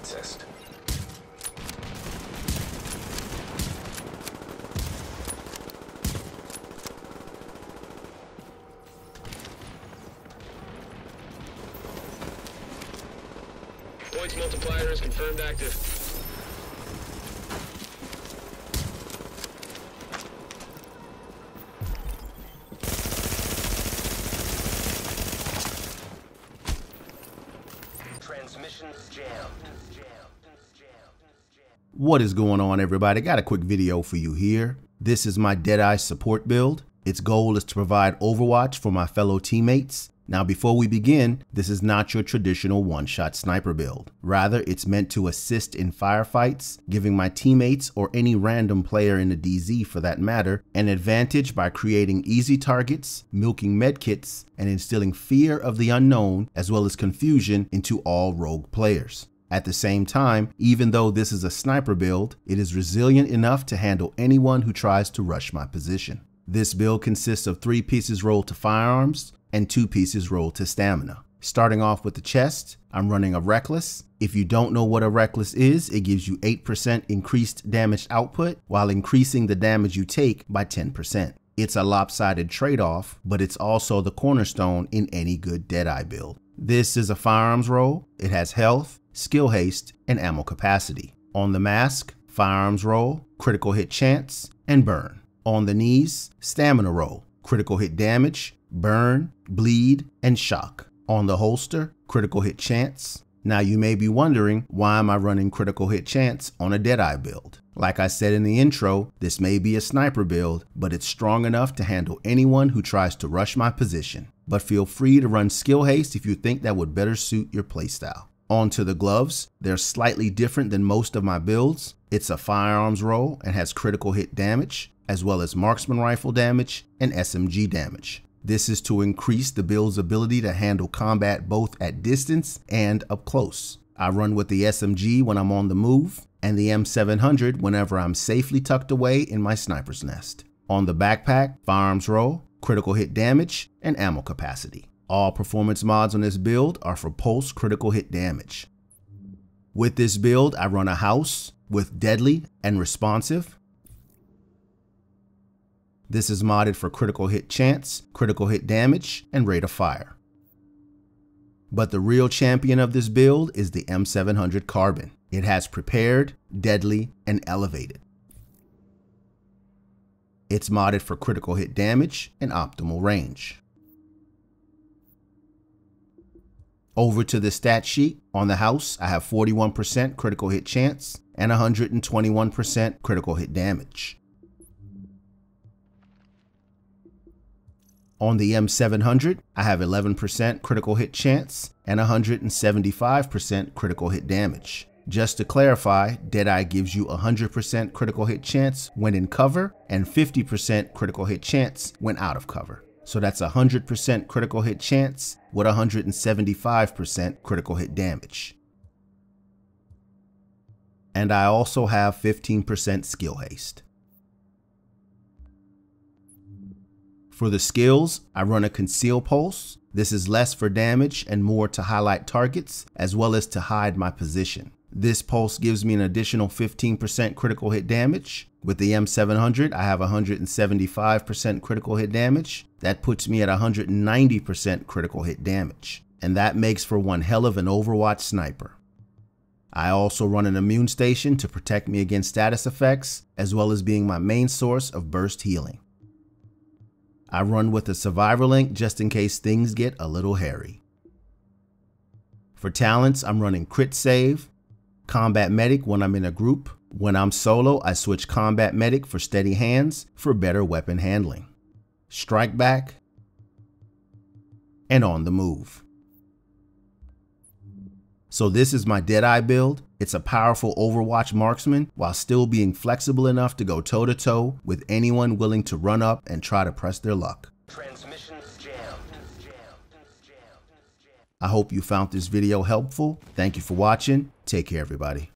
accessed. Points multiplier is confirmed active. Transmissions jammed. What is going on, everybody? Got a quick video for you here. This is my Deadeye support build. Its goal is to provide overwatch for my fellow teammates. Now, before we begin, this is not your traditional one-shot sniper build. Rather, it's meant to assist in firefights, giving my teammates or any random player in the DZ for that matter, an advantage by creating easy targets, milking medkits, and instilling fear of the unknown as well as confusion into all rogue players. At the same time, even though this is a sniper build, it is resilient enough to handle anyone who tries to rush my position. This build consists of 3 pieces rolled to firearms and 2 pieces rolled to stamina. Starting off with the chest, I'm running a Reckless. If you don't know what a Reckless is, it gives you 8% increased damage output while increasing the damage you take by 10%. It's a lopsided trade-off, but it's also the cornerstone in any good Deadeye build. This is a firearms roll. It has health, skill haste, and ammo capacity. On the mask, firearms roll, critical hit chance, and burn. On the knees, stamina roll, critical hit damage, burn, bleed, and shock. On the holster, critical hit chance. Now you may be wondering, why am I running critical hit chance on a Deadeye build? Like I said in the intro, this may be a sniper build, but it's strong enough to handle anyone who tries to rush my position. But feel free to run skill haste if you think that would better suit your playstyle. On to the gloves. They're slightly different than most of my builds. It's a firearms roll and has critical hit damage, as well as marksman rifle damage and SMG damage. This is to increase the build's ability to handle combat both at distance and up close. I run with the SMG when I'm on the move, and the M700 whenever I'm safely tucked away in my sniper's nest. On the backpack, firearms roll, critical hit damage, and ammo capacity. All performance mods on this build are for pulse critical hit damage. With this build, I run a house with deadly and responsive. This is modded for critical hit chance, critical hit damage, and rate of fire. But the real champion of this build is the M700 Carbon. It has prepared, deadly, and elevated. It's modded for critical hit damage and optimal range. Over to the stat sheet. On the house, I have 41% critical hit chance and 121% critical hit damage. On the M700, I have 11% critical hit chance and 175% critical hit damage. Just to clarify, Deadeye gives you 100% critical hit chance when in cover and 50% critical hit chance when out of cover. So that's 100% critical hit chance with 175% critical hit damage. And I also have 15% skill haste. For the skills, I run a Conceal Pulse. This is less for damage and more to highlight targets, as well as to hide my position. This pulse gives me an additional 15% critical hit damage. With the M700, I have 175% critical hit damage. That puts me at 190% critical hit damage. And that makes for one hell of an Overwatch sniper. I also run an immune station to protect me against status effects, as well as being my main source of burst healing. I run with a survivor link just in case things get a little hairy. For talents, I'm running Crit Save, Combat Medic when I'm in a group. When I'm solo, I switch Combat Medic for steady hands for better weapon handling, Strike Back, and On the Move. So this is my Deadeye build. It's a powerful Overwatch marksman while still being flexible enough to go toe-to-toe with anyone willing to run up and try to press their luck. Transmissions jammed. I hope you found this video helpful. Thank you for watching. Take care, everybody.